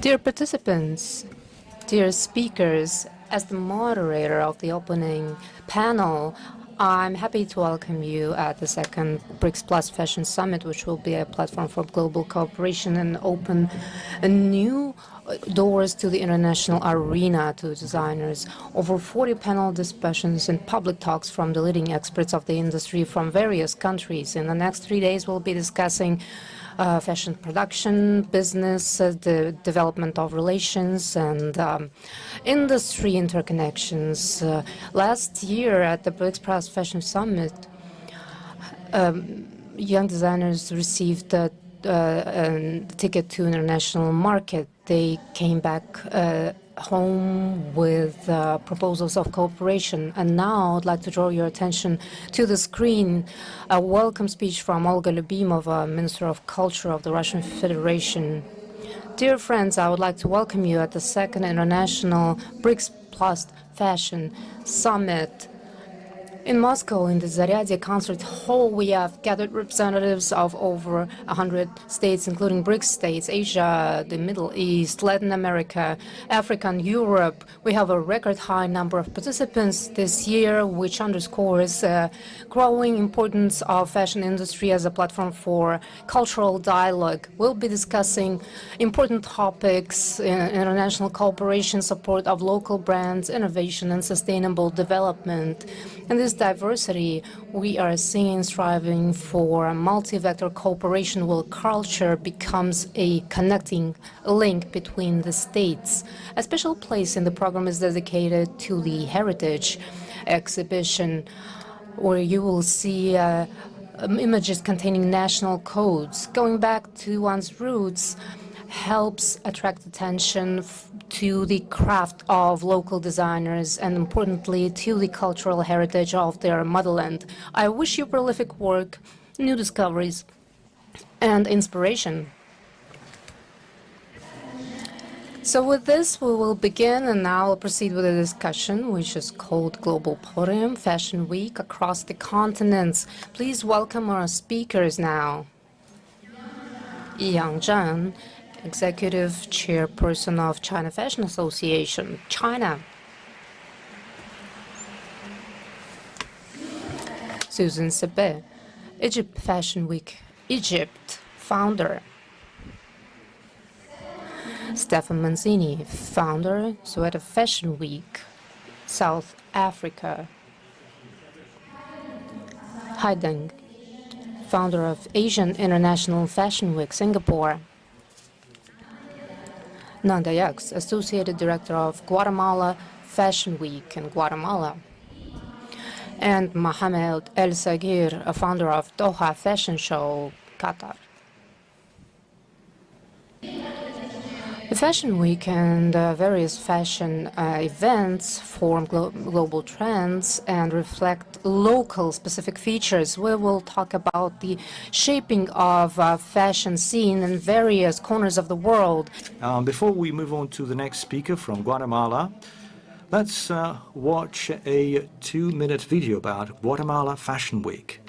Dear participants, dear speakers, as the moderator of the opening panel, I'm happy to welcome you at the second BRICS Plus Fashion Summit, which will be a platform for global cooperation and open new doors to the international arena to designers. Over 40 panel discussions and public talks from the leading experts of the industry from various countries. In the next 3 days, we'll be discussing fashion production, business, the development of relations, and industry interconnections. Last year at the BRICS Fashion Summit, young designers received a ticket to international market. They came back home with proposals of cooperation. And now I'd like to draw your attention to the screen, a welcome speech from Olga Lyubimova, Minister of Culture of the Russian Federation. Dear friends, I would like to welcome you at the second International BRICS Plus Fashion Summit. In Moscow, in the Zaryadye Concert Hall, we have gathered representatives of over 100 states, including BRICS states, Asia, the Middle East, Latin America, Africa, and Europe. We have a record high number of participants this year, which underscores growing importance of fashion industry as a platform for cultural dialogue. We'll be discussing important topics, international cooperation, support of local brands, innovation, and sustainable development. In this diversity, we are seeing striving for multi-vector cooperation where culture becomes a connecting link between the states. A special place in the program is dedicated to the heritage exhibition, where you will see images containing national codes. Going back to one's roots helps attract attention to the craft of local designers and, importantly, to the cultural heritage of their motherland. I wish you prolific work, new discoveries, and inspiration. So with this, we will begin, and now I'll proceed with a discussion, which is called Global Podium Fashion Week Across the Continents. Please welcome our speakers now. Yang Zheng, Executive Chairperson of China Fashion Association, China. Susan Sebe, Egypt Fashion Week, Egypt, founder. Stefan Manzini, founder, Soweto Fashion Week, South Africa. Haideng, founder of Asian International Fashion Week, Singapore. Nando Yax, Associated Director of Guatemala Fashion Week in Guatemala. And Mohamed El Sagir, a founder of Doha Fashion Show, Qatar. The Fashion Week and various fashion events form global trends and reflect local specific features. We will talk about the shaping of fashion scene in various corners of the world. Before we move on to the next speaker from Guatemala, let's watch a 2-minute video about Guatemala Fashion Week.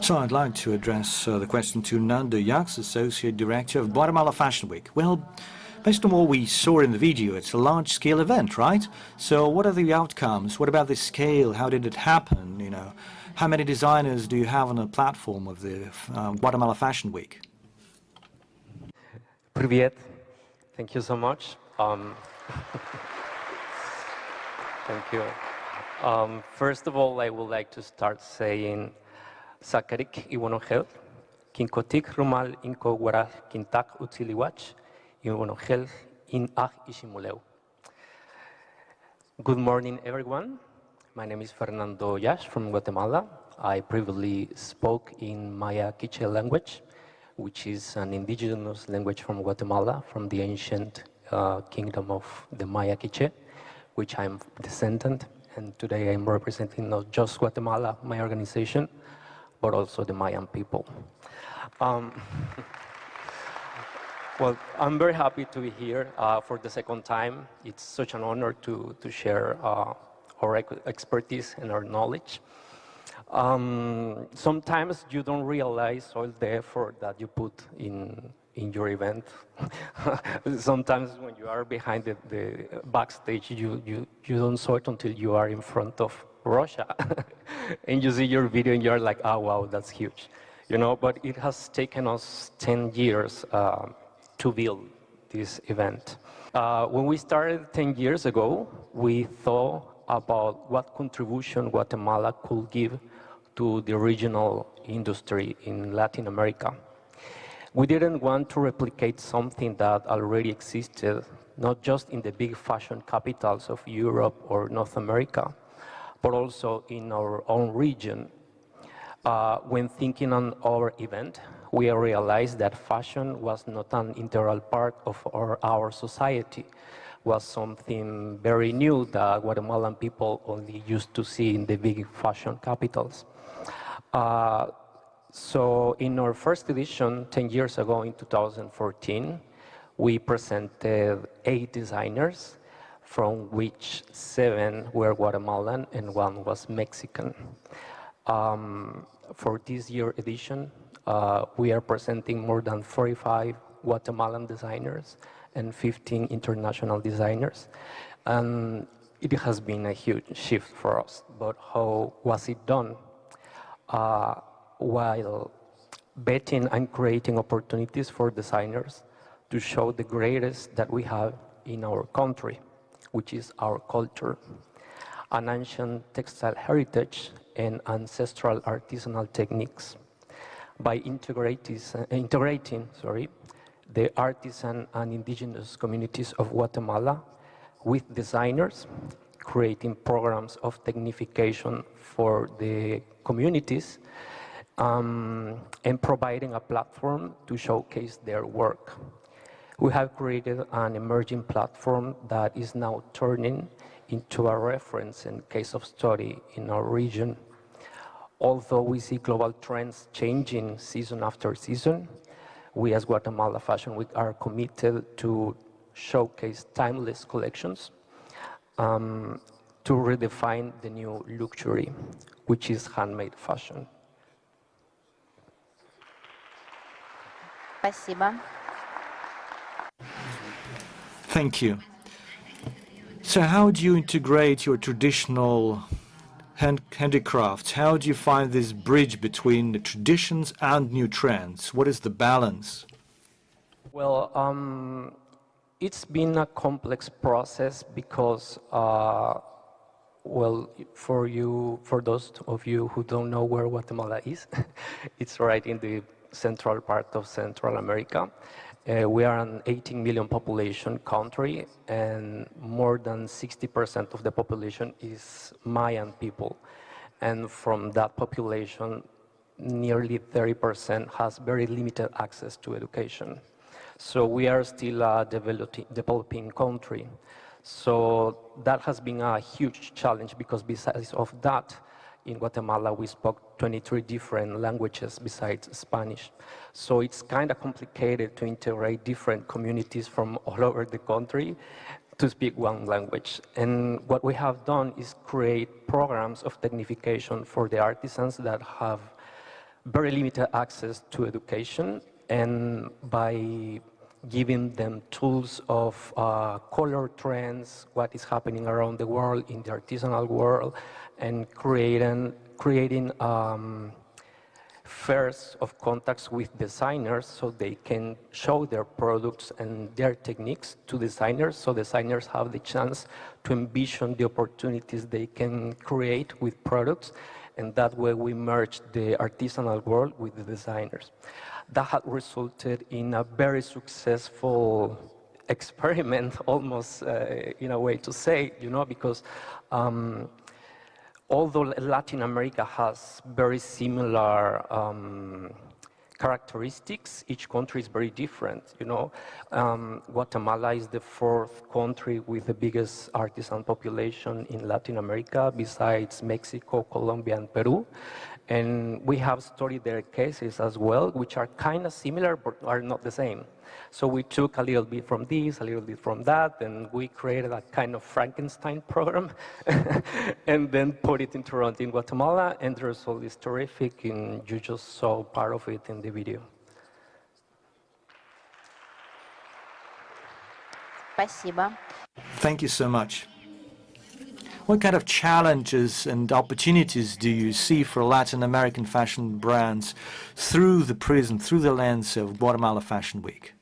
So I'd like to address the question to Nando Yax, Associate Director of Guatemala Fashion Week. Well, based on what we saw in the video, it's a large-scale event, right? So what are the outcomes? What about the scale? How did it happen? You know, how many designers do you have on the platform of the Guatemala Fashion Week? Привет. Thank you so much. Thank you. First of all, I would like to start saying Sakarik Iwanogel, Kinkotik Rumal Inko Wara Kintak Utiliwach, Iwanogel in Ah Ishimuleu. Good morning, everyone. My name is Fernando Yax from Guatemala. I previously spoke in Maya Quiche language, which is an indigenous language from Guatemala, from the ancient kingdom of the Maya Quiche, which I'm descendant. And today I'm representing not just Guatemala, my organization, but also the Mayan people. Well, I'm very happy to be here for the second time. It's such an honor to share our expertise and our knowledge. Sometimes you don't realize all the effort that you put in your event. Sometimes when you are behind the backstage, you don't saw it until you are in front of Russia. And you see your video and you're like, oh, wow, that's huge. You know, but it has taken us 10 years to build this event. When we started 10 years ago, we thought about what contribution Guatemala could give to the regional industry in Latin America. We didn't want to replicate something that already existed, not just in the big fashion capitals of Europe or North America, but also in our own region. When thinking on our event, we realized that fashion was not an integral part of our society, was something very new that Guatemalan people only used to see in the big fashion capitals. So in our first edition, 10 years ago in 2014, we presented 8 designers, from which 7 were Guatemalan and 1 was Mexican. For this year edition, we are presenting more than 45 Guatemalan designers and 15 international designers. And it has been a huge shift for us. But how was it done? While betting and creating opportunities for designers to show the greatest that we have in our country, which is our culture, an ancient textile heritage and ancestral artisanal techniques. By integrating the artisan and indigenous communities of Guatemala with designers, creating programs of technification for the communities, and providing a platform to showcase their work. We have created an emerging platform that is now turning into a reference and case of study in our region. Although we see global trends changing season after season, we as Guatemala Fashion Week are committed to showcase timeless collections, to redefine the new luxury, which is handmade fashion. Спасибо. Thank you. So how do you integrate your traditional handicrafts? How do you find this bridge between the traditions and new trends? What is the balance? Well, it's been a complex process because, well, for those of you who don't know where Guatemala is, it's right in the central part of Central America. We are an 18 million population country, and more than 60% of the population is Mayan people. And from that population, nearly 30% has very limited access to education. So we are still a developing country. So that has been a huge challenge because besides of that, in Guatemala, we spoke 23 different languages besides Spanish. So it's kind of complicated to integrate different communities from all over the country to speak one language. And what we have done is create programs of technification for the artisans that have very limited access to education, and by giving them tools of color trends, what is happening around the world in the artisanal world, and creating fairs of contacts with designers so they can show their products and their techniques to designers, so designers have the chance to envision the opportunities they can create with products, and that way we merge the artisanal world with the designers. That had resulted in a very successful experiment, almost in a way to say, because although Latin America has very similar characteristics, each country is very different. Guatemala is the fourth country with the biggest artisan population in Latin America, besides Mexico, Colombia, and Peru. And we have studied their cases as well, which are kind of similar, but are not the same. So we took a little bit from this, a little bit from that, and we created a kind of Frankenstein program, and then put it in Toronto, in Guatemala, and the result is terrific, and you just saw part of it in the video. Спасибо. Thank you so much. What kind of challenges and opportunities do you see for Latin American fashion brands through the prism, through the lens of Guatemala Fashion Week?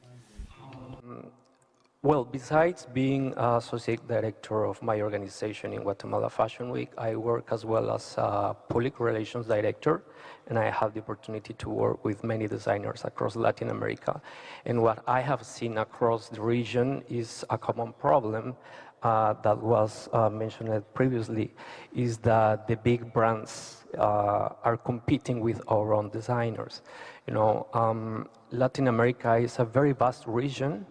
Well, besides being associate director of my organization in Guatemala Fashion Week, I work as well as a public relations director, and I have the opportunity to work with many designers across Latin America. And what I have seen across the region is a common problem that was mentioned previously, is that the big brands are competing with our own designers. Latin America is a very vast region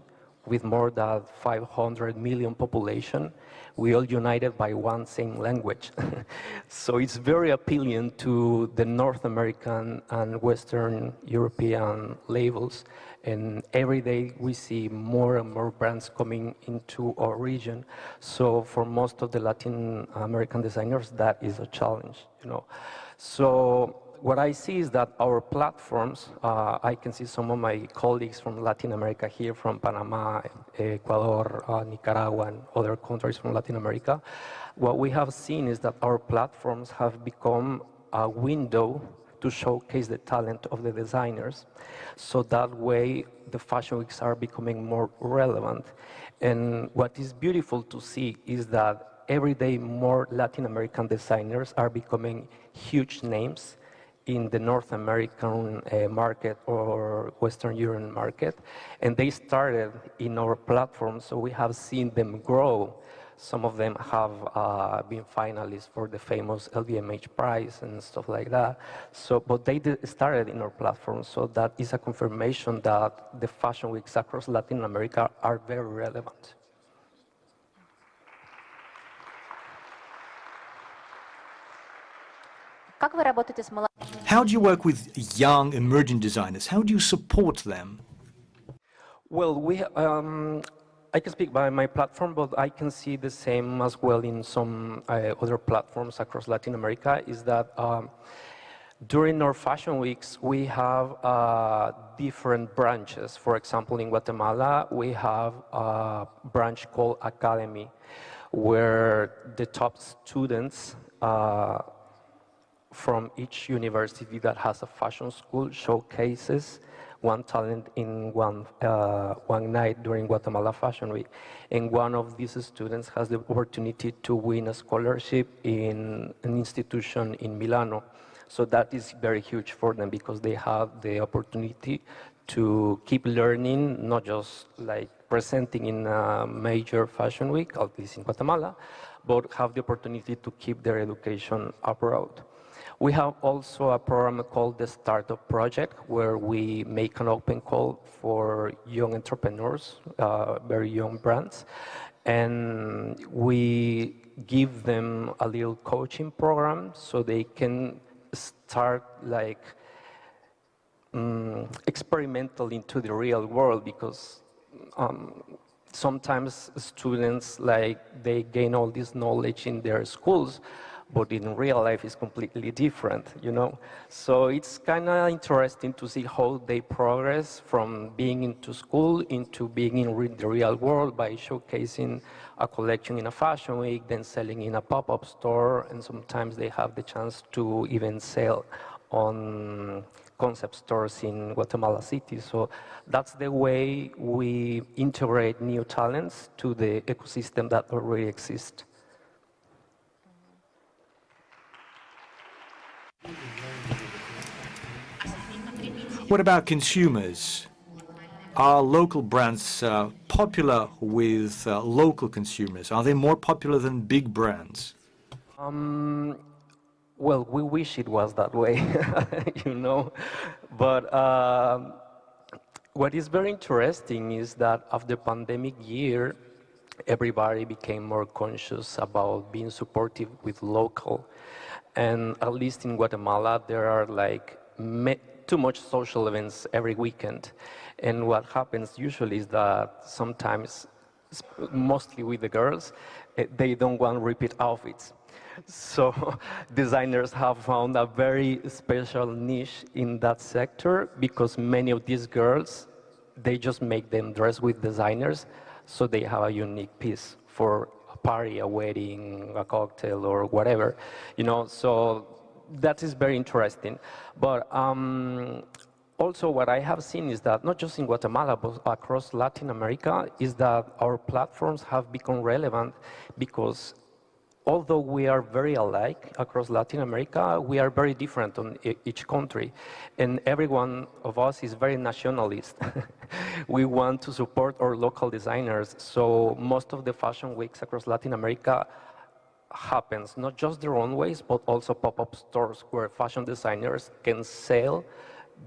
with more than 500 million population. We all united by one same language. So it's very appealing to the North American and Western European labels. And every day we see more and more brands coming into our region. So for most of the Latin American designers, that is a challenge. So what I see is that our platforms, I can see some of my colleagues from Latin America here, from Panama, Ecuador, Nicaragua, and other countries from Latin America. What we have seen is that our platforms have become a window to showcase the talent of the designers. So that way, the fashion weeks are becoming more relevant. And what is beautiful to see is that every day more Latin American designers are becoming huge names in the North American market or Western European market, and they started in our platform, so we have seen them grow. Some of them have been finalists for the famous LVMH prize and stuff like that. So, but they started in our platform, so that is a confirmation that the fashion weeks across Latin America are very relevant. Как вы работаете с How do you work with young emerging designers? How do you support them? Well, I can speak by my platform, but I can see the same as well in some other platforms across Latin America, is that during our fashion weeks, we have different branches. For example, in Guatemala, we have a branch called Academy, where the top students from each university that has a fashion school showcases one talent in one night during Guatemala Fashion Week. And one of these students has the opportunity to win a scholarship in an institution in Milano. So that is very huge for them because they have the opportunity to keep learning, not just like presenting in a major fashion week, at least in Guatemala, but have the opportunity to keep their education abroad. We have also a program called the Startup Project, where we make an open call for young entrepreneurs, very young brands, and we give them a little coaching program so they can start like experimental into the real world, because sometimes students, like, they gain all this knowledge in their schools, but in real life it's completely different, you know? So it's kind of interesting to see how they progress from being into school into being in the real world by showcasing a collection in a fashion week, then selling in a pop-up store, and sometimes they have the chance to even sell on concept stores in Guatemala City. So that's the way we integrate new talents to the ecosystem that already exists. What about consumers? Are local brands popular with local consumers? Are they more popular than big brands? Well, we wish it was that way, you know, but what is very interesting is that after the pandemic year, everybody became more conscious about being supportive with local. And at least in Guatemala, there are like too much social events every weekend. And what happens usually is that sometimes, mostly with the girls, they don't want repeat outfits. So designers have found a very special niche in that sector because many of these girls, they just make them dress with designers, so they have a unique piece for a party, a wedding, a cocktail, or whatever, you know. So that is very interesting. But also what I have seen is that not just in Guatemala, but across Latin America, is that our platforms have become relevant because although we are very alike across Latin America, we are very different on each country. And every one of us is very nationalist. We want to support our local designers. So most of the fashion weeks across Latin America happens not just the runways, but also pop-up stores where fashion designers can sell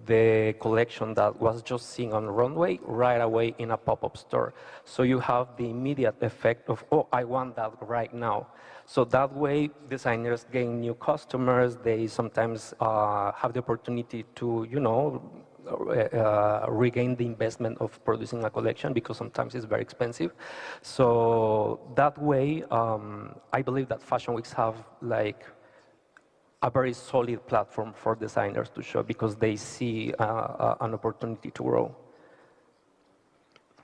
the collection that was just seen on runway right away in a pop-up store. So you have the immediate effect of, oh, I want that right now. So that way, designers gain new customers. They sometimes have the opportunity to, you know, regain the investment of producing a collection because sometimes it's very expensive. So that way, I believe that fashion weeks have like a very solid platform for designers to show because they see an opportunity to grow.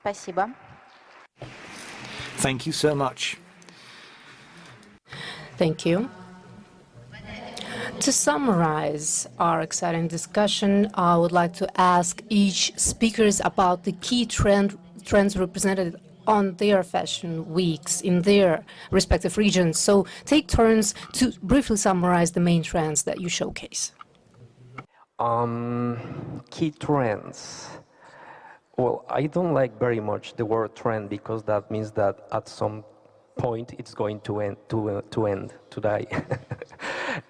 Спасибо. Thank you so much. Thank you. To summarize our exciting discussion, I would like to ask each speakers about the key trends represented on their fashion weeks in their respective regions. So take turns to briefly summarize the main trends that you showcase. Key trends. Well, I don't like very much the word trend because that means that at some point it's going to end, to die.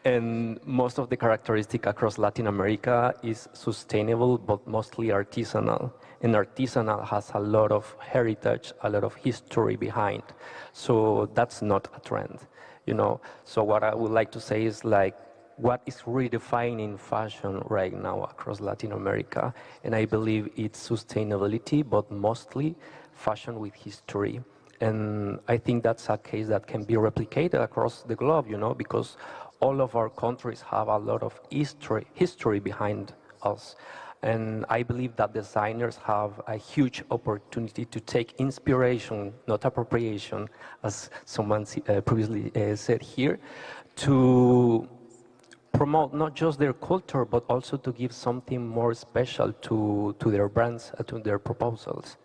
And most of the characteristic across Latin America is sustainable, but mostly artisanal. And artisanal has a lot of heritage, a lot of history behind. So that's not a trend, you know. So what I would like to say is like, what is redefining fashion right now across Latin America? And I believe it's sustainability, but mostly fashion with history. And I think that's a case that can be replicated across the globe, you know, because all of our countries have a lot of history behind us. And I believe that designers have a huge opportunity to take inspiration, not appropriation, as someone previously said here, to promote not just their culture, but also to give something more special to their brands, to their proposals.